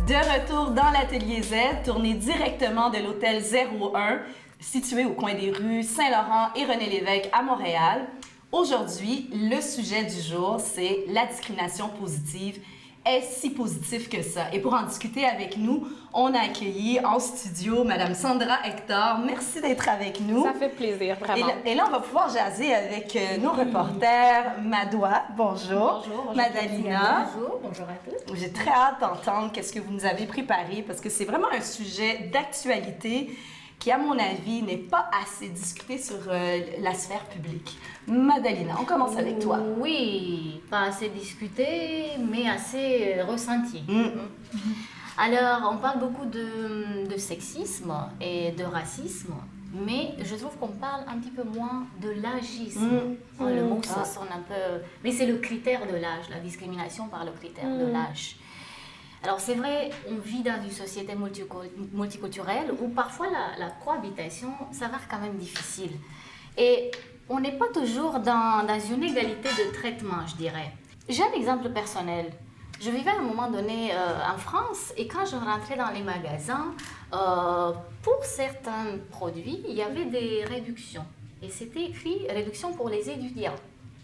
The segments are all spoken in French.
De retour dans l'Atelier Z, tourné directement de l'hôtel 01, situé au coin des rues Saint-Laurent et René-Lévesque à Montréal. Aujourd'hui, le sujet du jour, c'est la discrimination positive. Est-ce si positif que ça? Et pour en discuter avec nous, on a accueilli en studio Madame Sandra Hector. Merci d'être avec nous. Ça fait plaisir, vraiment. Et là, on va pouvoir jaser avec nos reporters. Madoua, bonjour. Bonjour. Madalina. Bonjour à tous. J'ai très hâte d'entendre qu'est-ce que vous nous avez préparé parce que c'est vraiment un sujet d'actualité qui, à mon avis, n'est pas assez discuté sur la sphère publique. Madalina, on commence avec toi. Oui, pas assez discuté, mais assez ressenti. Mm. Alors, on parle beaucoup de sexisme et de racisme, mais je trouve qu'on parle un petit peu moins de l'agisme. Le mot, ça sonne un peu... Mais c'est le critère de l'âge, la discrimination par le critère de l'âge. Alors c'est vrai, on vit dans une société multiculturelle où parfois la cohabitation s'avère quand même difficile. Et on n'est pas toujours dans une égalité de traitement, je dirais. J'ai un exemple personnel. Je vivais à un moment donné en France et quand je rentrais dans les magasins, pour certains produits, il y avait des réductions. Et c'était écrit « réduction pour les étudiants ».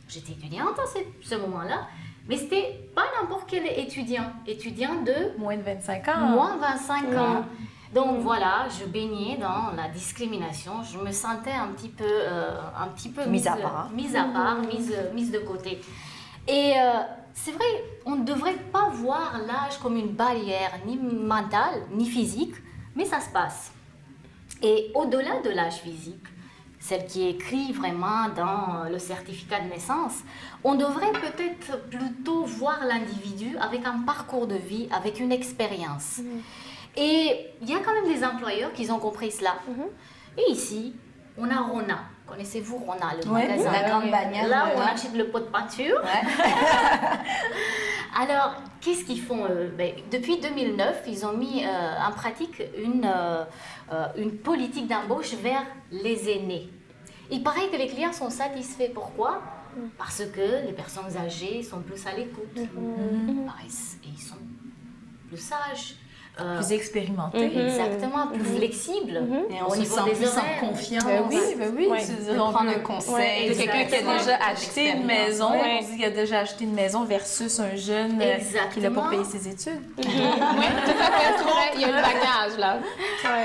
J'étais étudiante à ce moment-là. Mais c'était pas n'importe quel étudiant de... Moins de 25 ans. Moins 25 ans. Donc voilà, je baignais dans la discrimination. Je me sentais un petit peu mise à part, mise de côté. Et c'est vrai, on ne devrait pas voir l'âge comme une barrière, ni mentale, ni physique, mais ça se passe. Et au-delà de l'âge physique, celle qui est écrite vraiment dans le certificat de naissance, on devrait peut-être plutôt voir l'individu avec un parcours de vie, avec une expérience. Et il y a quand même des employeurs qui ont compris cela. Et ici, on a Rona. Connaissez-vous Rona, le magasin? La grande bannière. Là où on achète le pot de peinture. Alors, qu'est-ce qu'ils font? Depuis 2009, ils ont mis en pratique une politique d'embauche vers les aînés. Il paraît que les clients sont satisfaits. Pourquoi? Parce que les personnes âgées sont plus à l'écoute. Ils sont plus sages. Plus expérimentés. Exactement, plus flexibles. Et on se sent plus en confiance. Oui. De prendre un conseil. De quelqu'un qui a déjà acheté une maison, on dit qu'il a déjà acheté une maison versus un jeune qui n'a pas payé ses études. Oui, tout à fait, c'est vrai. Il y a le bagage, là.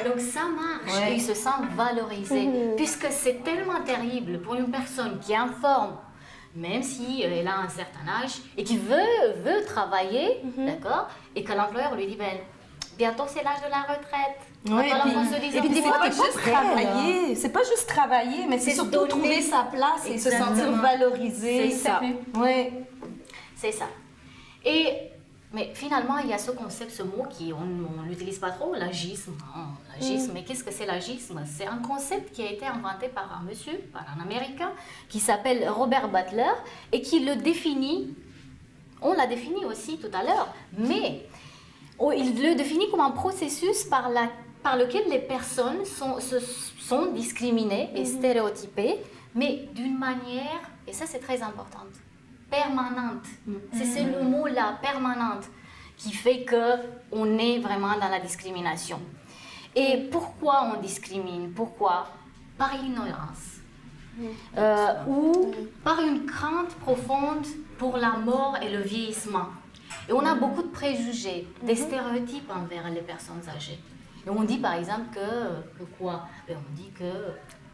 Donc ça marche, ils se sentent valorisés. Puisque c'est tellement terrible pour une personne qui est en forme, même si elle a un certain âge, et qui veut travailler, d'accord, et que l'employeur lui dit, bientôt c'est l'âge de la retraite. Et puis c'est pas juste travailler, mais c'est surtout trouver sa place et se sentir valorisé. C'est ça. Oui. C'est ça. Mais finalement, il y a ce concept, ce mot on n'utilise pas trop, l'agisme. L'agisme, mais qu'est-ce que c'est l'agisme? C'est un concept qui a été inventé par un monsieur, par un Américain, qui s'appelle Robert Butler, et qui le définit, on l'a défini aussi tout à l'heure, mais il le définit comme un processus par lequel les personnes sont discriminées et stéréotypées, mais d'une manière, et ça c'est très important, permanente. C'est le mot là, permanente, qui fait qu'on est vraiment dans la discrimination. Et pourquoi on discrimine? Pourquoi? Par ignorance. Ou par une crainte profonde pour la mort et le vieillissement. Et on a beaucoup de préjugés, des stéréotypes envers les personnes âgées. Et on dit par exemple on dit que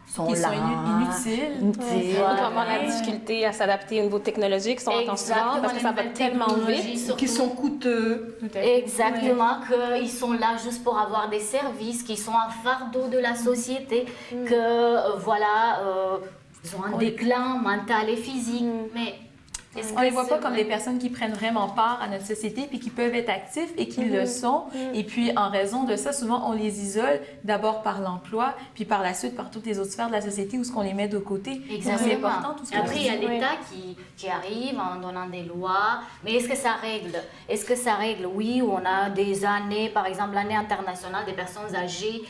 Qu'ils sont inutiles. Vraiment la difficulté à s'adapter au niveau technologique, qui sont en souvent parce que ça va tellement vite. Qui sont coûteux. Exactement, qu'ils sont là juste pour avoir des services, qu'ils sont un fardeau de la société, que ils ont un déclin mental et physique. Mais on ne les voit pas comme des personnes qui prennent vraiment part à notre société puis qui peuvent être actifs et qui le sont. Et puis, en raison de ça, souvent, on les isole d'abord par l'emploi, puis par la suite par toutes les autres sphères de la société où ce qu'on les met de côté. Exactement. C'est important, tout ce Après, il y a l'État qui arrive en donnant des lois. Mais est-ce que ça règle? Oui, on a des années, par exemple, l'année internationale des personnes âgées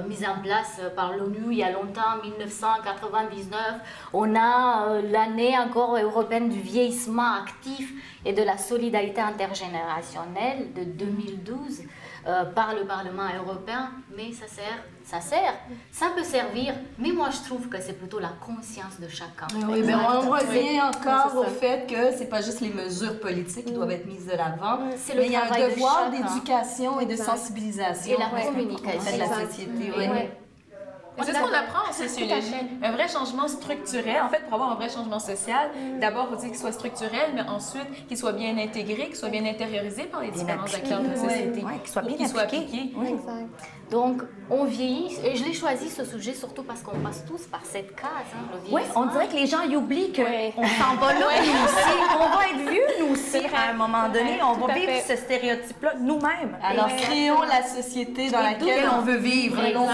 mise en place par l'ONU il y a longtemps, 1999. On a l'année encore européenne du vieillissement. vieillissement actif et de la solidarité intergénérationnelle de 2012 par le Parlement européen, mais ça peut servir, mais moi je trouve que c'est plutôt la conscience de chacun. Oui, mais on revient encore au fait que c'est pas juste les mesures politiques qui doivent être mises de l'avant, C'est le mais il y a un travail de devoir chacun. d'éducation et de sensibilisation Et la auprès communication. de la société. Oui. C'est ce qu'on apprend en sociologie. Un vrai changement structurel. En fait, pour avoir un vrai changement social, d'abord, il faut dire qu'il soit structurel, mais ensuite qu'il soit bien intégré, qu'il soit bien intériorisé par les différents acteurs de la société. Oui, qu'il soit bien appliqué. Oui. Exact. Donc, on vieillit, et je l'ai choisi ce sujet surtout parce qu'on passe tous par cette case, le Oui, vieillissement. on dirait que les gens y oublient qu'on Oui. s'en va là, nous aussi. On va être vieux, nous aussi, C'est vrai, à un moment c'est donné. vrai, On tout va à vivre fait. ce stéréotype-là nous-mêmes. Alors, créons la société dans laquelle on veut vivre. Exact.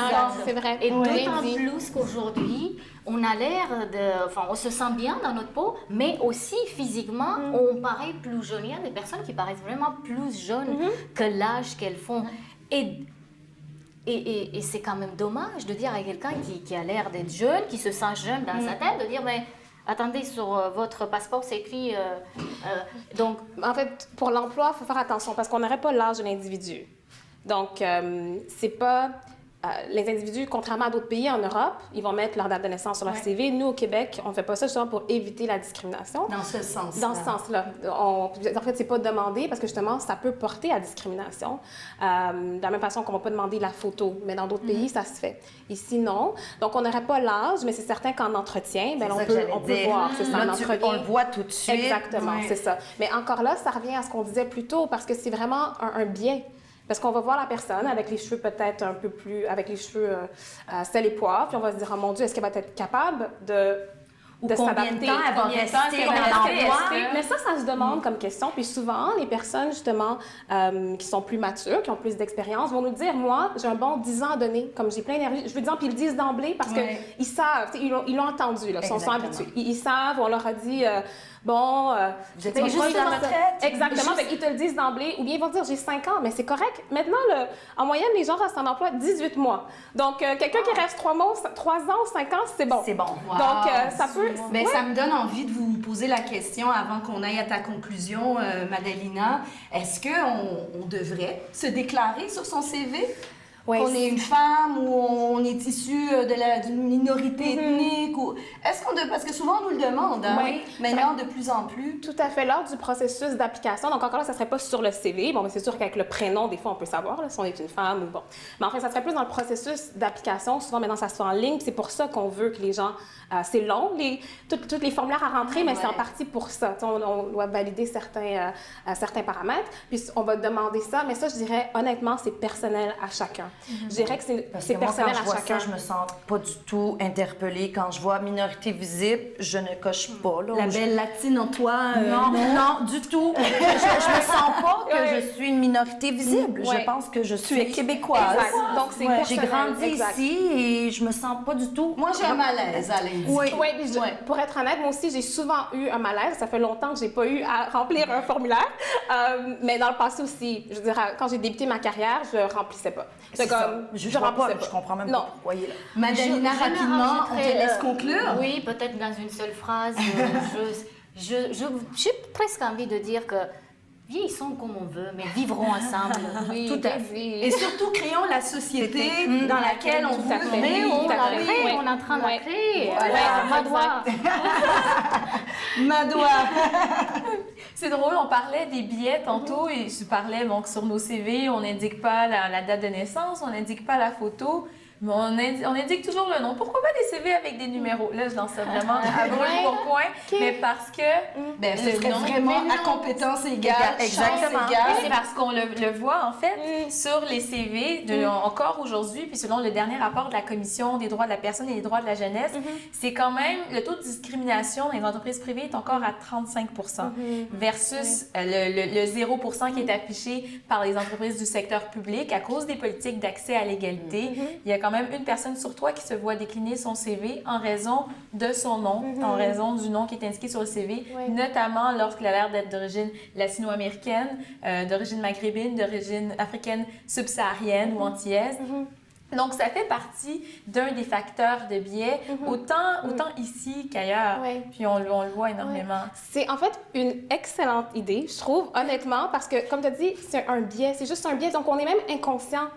C'est vrai. Et Oui. d'autant Oui. plus qu'aujourd'hui, on a l'air de... Enfin, on se sent bien dans notre peau, mais aussi physiquement, on paraît plus jeune. Il y a des personnes qui paraissent vraiment plus jeunes que l'âge qu'elles font. Et c'est quand même dommage de dire à quelqu'un qui a l'air d'être jeune, qui se sent jeune dans sa tête, de dire, mais attendez, sur votre passeport, c'est écrit... donc, En fait, pour l'emploi, il faut faire attention parce qu'on n'aurait pas l'âge de l'individu. Donc, c'est pas... les individus, contrairement à d'autres pays en Europe, ils vont mettre leur date de naissance sur leur CV. Nous, au Québec, on ne fait pas ça justement pour éviter la discrimination. Dans ce sens. Dans ce sens-là. En fait, c'est pas demandé parce que justement, ça peut porter à discrimination. De la même façon qu'on va pas demander la photo, mais dans d'autres pays, ça se fait. Ici, non. Donc, on n'aurait pas l'âge, mais c'est certain qu'en entretien, ben, on peut voir. C'est ça, en entretien. On le voit tout de suite. Exactement, Ouais. c'est ça. Mais encore là, ça revient à ce qu'on disait plus tôt parce que c'est vraiment un biais. Parce qu'on va voir la personne avec les cheveux peut-être un peu plus... avec les cheveux sel et poivre, puis on va se dire, oh mon Dieu, est-ce qu'elle va être capable de Combien de s'adapter? temps elle va Combien de temps rester qu'elle dans va l'emploi? rester? Mais ça se demande comme question. Puis souvent, les personnes, justement, qui sont plus matures, qui ont plus d'expérience, vont nous dire, moi, j'ai un bon 10 ans à donner, comme j'ai plein d'énergie. Je veux dire, puis ils le disent d'emblée parce Ouais. qu'ils savent, ils l'ont entendu, là, ils sont Exactement. habitués. Ils savent, on leur a dit, bon... Vous êtes ben, proche de la justement, retraite. Exactement, fait qu'ils te le disent d'emblée, ou bien ils vont dire, j'ai 5 ans, mais c'est correct. Maintenant, en moyenne, les gens restent en emploi 18 mois. Donc, quelqu'un qui reste 3 ans, 5 ans, c'est bon. C'est bon. Wow. Donc, ça peut... Ben, ça me donne envie de vous poser la question avant qu'on aille à ta conclusion, Madalina. Est-ce qu'on devrait se déclarer sur son CV? Ouais, qu'on est une femme ou on est issu d'une minorité ethnique? Ou... Est-ce qu'on parce que souvent on nous le demande, hein? Oui. Maintenant de plus en plus. Tout à fait. Lors du processus d'application, donc encore là, ça serait pas sur le CV. Bon, mais c'est sûr qu'avec le prénom, des fois, on peut savoir là, si on est une femme ou bon. Mais en fait, ça serait plus dans le processus d'application. Souvent, maintenant, ça se fait en ligne. C'est pour ça qu'on veut que les gens... c'est long, tous les formulaires à rentrer, mais c'est en partie pour ça. Tu sais, on doit valider certains paramètres, puis on va demander ça. Mais ça, je dirais, honnêtement, c'est personnel à chacun. Je dirais que Parce c'est que moi, quand personnel je à vois chacun. ça, je me sens pas du tout interpellée. Quand je vois minorité visible, je ne coche pas. Là, La belle latine en toi. non, du tout. Je me sens pas que je suis une minorité visible. Ouais. Je pense que je suis québécoise. Exact. Donc, c'est J'ai personnel. grandi Exact. ici et je me sens pas du tout. Moi, j'ai un malaise à l'indiquer. Oui. Oui, puis pour être honnête, moi aussi, j'ai souvent eu un malaise. Ça fait longtemps que j'ai pas eu à remplir un formulaire. Mais dans le passé aussi, je veux dire, quand j'ai débuté ma carrière, je remplissais pas. C'est comme, je remplissais pas. Je comprends même Non. pas pourquoi il est là. Madalina, Je rapidement, on te rajouterais, laisse conclure. Oui, peut-être dans une seule phrase. J'ai presque envie de dire que vieillissons comme on veut, mais vivrons ensemble. Oui, Tout à fait. Et surtout, créons la société dans laquelle on Tout à veut fait. Mais vivre. on la Oui. crée, Oui. on est en train de la Oui. créer. Voilà, Madoua. Madoua. C'est drôle, on parlait des billets tantôt et je parlais donc sur nos CV, on n'indique pas la date de naissance, on n'indique pas la photo, mais on indique toujours le nom. Pourquoi pas des CV avec des numéros? Là, je lance ça vraiment à brûle pour point, mais parce que Ben, ce le serait nom- vraiment mais à non. compétence égale, Exactement. chance égale. C'est parce qu'on le voit, en fait, sur les CV, encore aujourd'hui, puis selon le dernier rapport de la Commission des droits de la personne et des droits de la jeunesse, c'est quand même, le taux de discrimination dans les entreprises privées est encore à 35 versus le 0 qui est affiché par les entreprises du secteur public à cause des politiques d'accès à l'égalité. Il y a quand même une personne sur trois qui se voit décliner son CV en raison de son nom, en raison du nom qui est indiqué sur le CV, notamment lorsqu'il a l'air d'être d'origine latino-américaine, d'origine maghrébine, d'origine africaine subsaharienne ou antillaise. Donc, ça fait partie d'un des facteurs de biais, autant ici qu'ailleurs. Oui. Puis, on le voit énormément. C'est en fait une excellente idée, je trouve, honnêtement, parce que, comme tu as dit, c'est un biais, c'est juste un biais, donc on est même inconscient.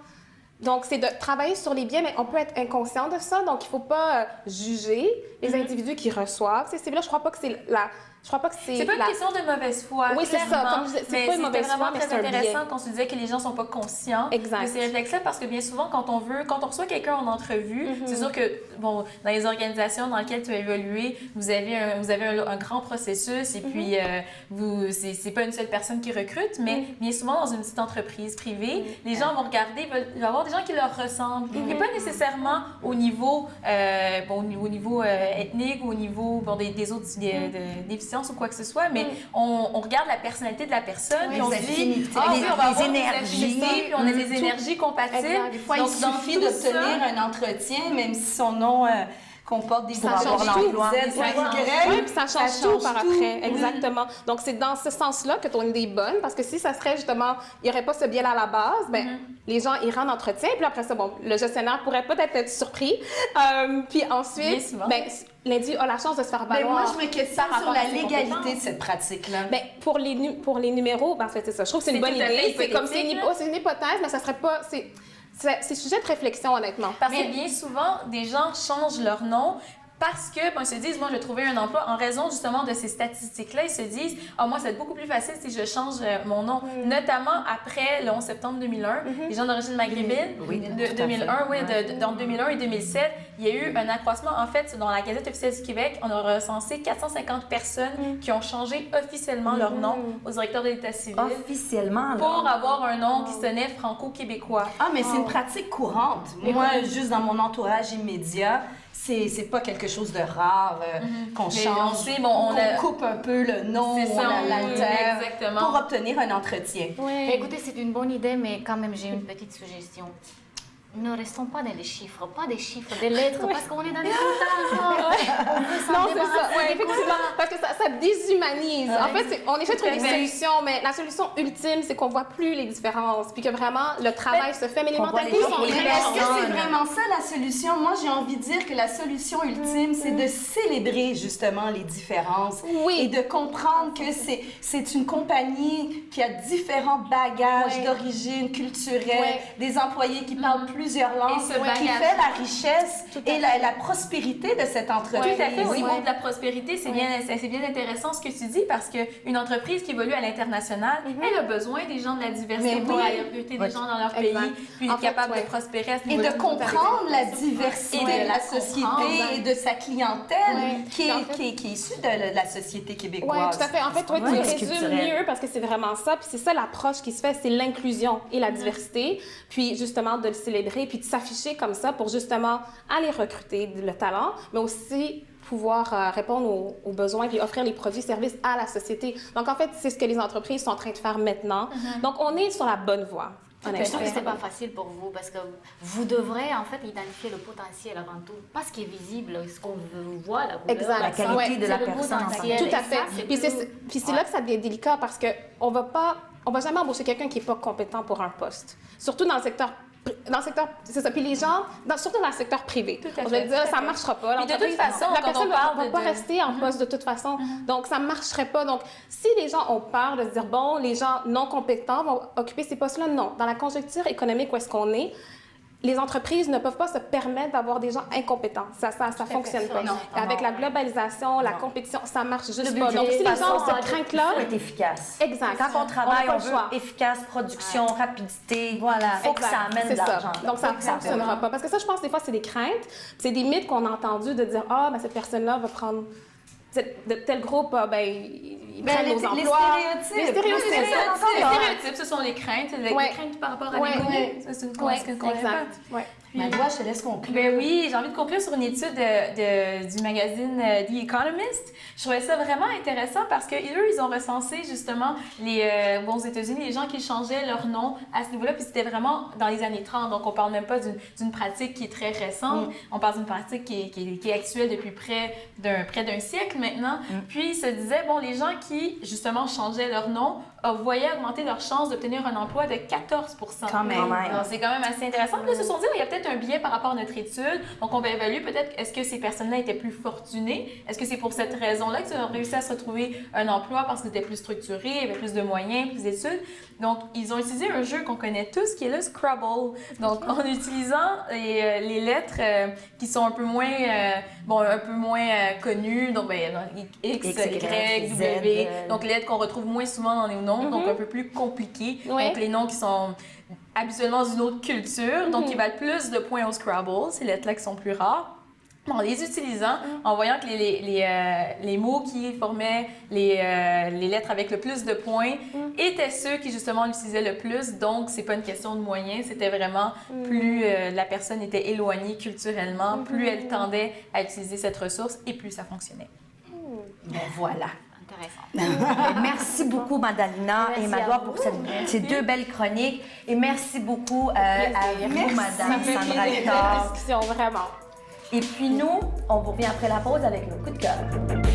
Donc, c'est de travailler sur les biais, mais on peut être inconscient de ça, donc il ne faut pas juger les individus qui reçoivent ces CV-là. Je crois pas que c'est la... Je crois pas que c'est... C'est pas une question de mauvaise foi. Oui, c'est ça. clairement. Comme je disais, c'est pas une mauvaise foi, mais c'est un vraiment très biais. intéressant qu'on se disait que les gens sont pas conscients Exact. de ces réflexes-là parce que bien souvent, quand on reçoit quelqu'un en entrevue, c'est sûr que, bon, dans les organisations dans lesquelles tu as évolué, vous avez un grand processus et puis c'est pas une seule personne qui recrute, mais bien souvent, dans une petite entreprise privée, les gens vont regarder, il va y avoir des gens qui leur ressemblent. Et pas nécessairement au niveau, ethnique ou au niveau des autres déficiences ou quoi que ce soit, mais on regarde la personnalité de la personne, puis on se dit, affinités, oui, on va avoir les des énergies. affinités, puis on a des énergies compatibles. Exact. Des fois, Donc, il dans suffit tout d'obtenir ça- un entretien, même si son nom comporte des Ça change Z, tout. Y, Oui, puis ça change tout par tout. après. Exactement. Donc, c'est dans ce sens-là que ton idée est bonne, parce que si ça serait justement, il n'y aurait pas ce biais-là à la base, ben, les gens iraient en entretien, puis après ça, bon, le gestionnaire pourrait peut-être être surpris. Puis Bien ensuite, souvent. ben, l'individu a la chance de se faire Ben, valoir. moi, je me questionne par sur rapport à la ses légalité compétences. de cette pratique-là. Ben, pour les numéros, ben, en fait, c'est ça. Je trouve que c'est une C'est bonne tout à fait idée. C'est comme c'est hypothétique, là. c'est une hypothèse, mais ça serait pas. C'est sujet de réflexion, honnêtement. Parce que bien souvent, des gens changent leur nom parce que, ils se disent, moi, je vais trouver un emploi en raison justement de ces statistiques-là. Ils se disent, moi, ça va être beaucoup plus facile si je change mon nom. Notamment après le 11 septembre 2001, les gens d'origine maghrébine, Oui, de tout à 2001, fait. oui, dans 2001 et 2007, il y a eu un accroissement. En fait, dans la Gazette officielle du Québec, on a recensé 450 personnes qui ont changé officiellement leur nom au directeur de l'État civil Officiellement, là. pour avoir un nom qui sonnait franco-québécois. Ah, mais c'est une pratique courante. Moi, juste dans mon entourage immédiat, c'est pas quelque chose de rare qu'on Mais change, on sait, bon, on a- coupe un peu le nom, C'est ça, on l'altère exactement. pour obtenir un entretien. Mais écoutez, c'est une bonne idée, mais quand même, j'ai une petite suggestion. Ne restons pas dans les chiffres, pas des chiffres, des lettres, parce qu'on est dans les comptables. Non, c'est ça. Oui, effectivement. Parce que ça déshumanise. En fait, on essaie de trouver des solutions, mais la solution ultime, c'est qu'on voit plus les différences, puis que vraiment, le travail se fait, mais les qu'on voit mentalités les sont gens, Mais les très est-ce que c'est personnes. vraiment ça la solution? Moi, j'ai envie de dire que la solution ultime, c'est de célébrer justement les différences. Oui. Et de comprendre que c'est une compagnie qui a différents bagages Ouais. d'origine culturelle, Ouais. des employés qui parlent plusieurs langues, Et ce qui bagage. fait la richesse Tout à et la prospérité de cette entreprise. Tout à fait. Au niveau Ouais. de la prospérité, c'est bien intéressant ce que tu dis parce qu'une entreprise qui évolue à l'international, elle a besoin des gens de la diversité Mais pour oui. aller recruter des gens dans leur Exact. pays, puis En être fait, capable ouais. de prospérer à ce Et niveau-là. de comprendre la diversité Et de de la la société comprendre. et de sa clientèle Ouais. qui, Puis en est, fait- qui est issue de la société Oui, québécoise. tout à fait. En fait, toi, Ouais, tu c'est résumes culturel. mieux parce que c'est vraiment ça. Puis c'est ça l'approche qui se fait, c'est l'inclusion et la diversité. Puis justement, de le célébrer, puis de s'afficher comme ça pour justement aller recruter le talent, mais aussi pouvoir répondre aux besoins puis offrir les produits et services à la société. Donc, en fait, c'est ce que les entreprises sont en train de faire maintenant. Donc, on est sur la bonne voie. Je honnêtement. trouve que c'est pas facile pour vous parce que vous devrez en fait identifier le potentiel avant tout, pas ce qui est visible, ce qu'on voit, la couleur, Exact. La qualité Ouais, de la c'est le personne. potentiel. Tout à Et fait. ça, c'est Puis plus- c'est là que ça devient délicat parce que on va jamais embaucher quelqu'un qui est pas compétent pour un poste. Surtout dans le secteur, c'est ça. Puis les gens, surtout dans le secteur privé. Tout à Je vais fait, dire, tout à ça fait. marchera pas. Puis de L'entreprise, toute façon, la quand personne on ne parle va pas de- rester en poste de toute façon. Donc, ça marcherait pas. Donc, si les gens ont peur de se dire, bon, les gens non compétents vont occuper ces postes-là, non. Dans la conjoncture économique où est-ce qu'on est, les entreprises ne peuvent pas se permettre d'avoir des gens incompétents. Ça fonctionne pas. Non. Avec la globalisation, la compétition, ça marche juste Le pas. budget, Donc, si de les toute gens ont façon, cette crainte-là, il faut être efficace. exact. Quand on travaille, n'a pas on le veut choix. efficace, production, rapidité. Voilà. Faut que Exact. ça amène C'est de ça. l'argent. Donc, ça Faut ne que ça fonctionnera pas. Parce que ça, je pense, des fois, c'est des craintes. C'est des mythes qu'on a entendus de dire, ah, ben, cette personne-là va prendre de tel groupe, ben, ils prennent les nos emplois. stéréotypes. Les stéréotypes. Les c'est ça. stéréotypes, ce sont les craintes, les Ouais. craintes par rapport à Ouais. l'inconnu. Ça, c'est une Ouais, croyance qu'on exact. Ouais. Madoua, je te laisse conclure. Ben oui, j'ai envie de conclure sur une étude du magazine The Economist. Je trouvais ça vraiment intéressant parce que eux, ils ont recensé justement aux États-Unis, les gens qui changeaient leur nom à ce niveau-là, puis c'était vraiment dans les années 30. Donc, on parle même pas d'une pratique qui est très récente. On parle d'une pratique qui est actuelle depuis près d'un siècle maintenant. Puis, ils se disaient, bon, les gens qui, justement, changeaient leur nom voyaient augmenter leur chance d'obtenir un emploi de 14 Quand même. Donc, c'est quand même assez intéressant. Puis là, ils se sont dit, il y a peut-être peut-être un biais par rapport à notre étude. Donc, on va évaluer peut-être est-ce que ces personnes-là étaient plus fortunées? Est-ce que c'est pour cette raison-là qu'ils ont réussi à se retrouver un emploi parce qu'ils étaient plus structurés, avaient plus de moyens, plus d'études? Donc, ils ont utilisé un jeu qu'on connaît tous qui est le Scrabble. Donc, en utilisant les lettres qui sont un peu moins, connues, donc X, Y, W, donc les lettres qu'on retrouve moins souvent dans les noms, donc un peu plus compliquées. Ouais. Donc, les noms qui sont habituellement d'une autre culture, donc qui valent plus de points au Scrabble, ces lettres-là qui sont plus rares. En les utilisant, en voyant que les mots qui formaient les lettres avec le plus de points étaient ceux qui justement l'utilisaient le plus. Donc, c'est pas une question de moyens, c'était vraiment plus la personne était éloignée culturellement, plus elle tendait à utiliser cette ressource et plus ça fonctionnait. Ben voilà. Intéressant. Merci beaucoup, Madalina et Madoua, pour ces deux belles chroniques. Et merci beaucoup à vous, Madame Ça fait Sandra plaisir Hector. de discussion, vraiment. Et puis nous, on vous revient après la pause avec nos coups de cœur.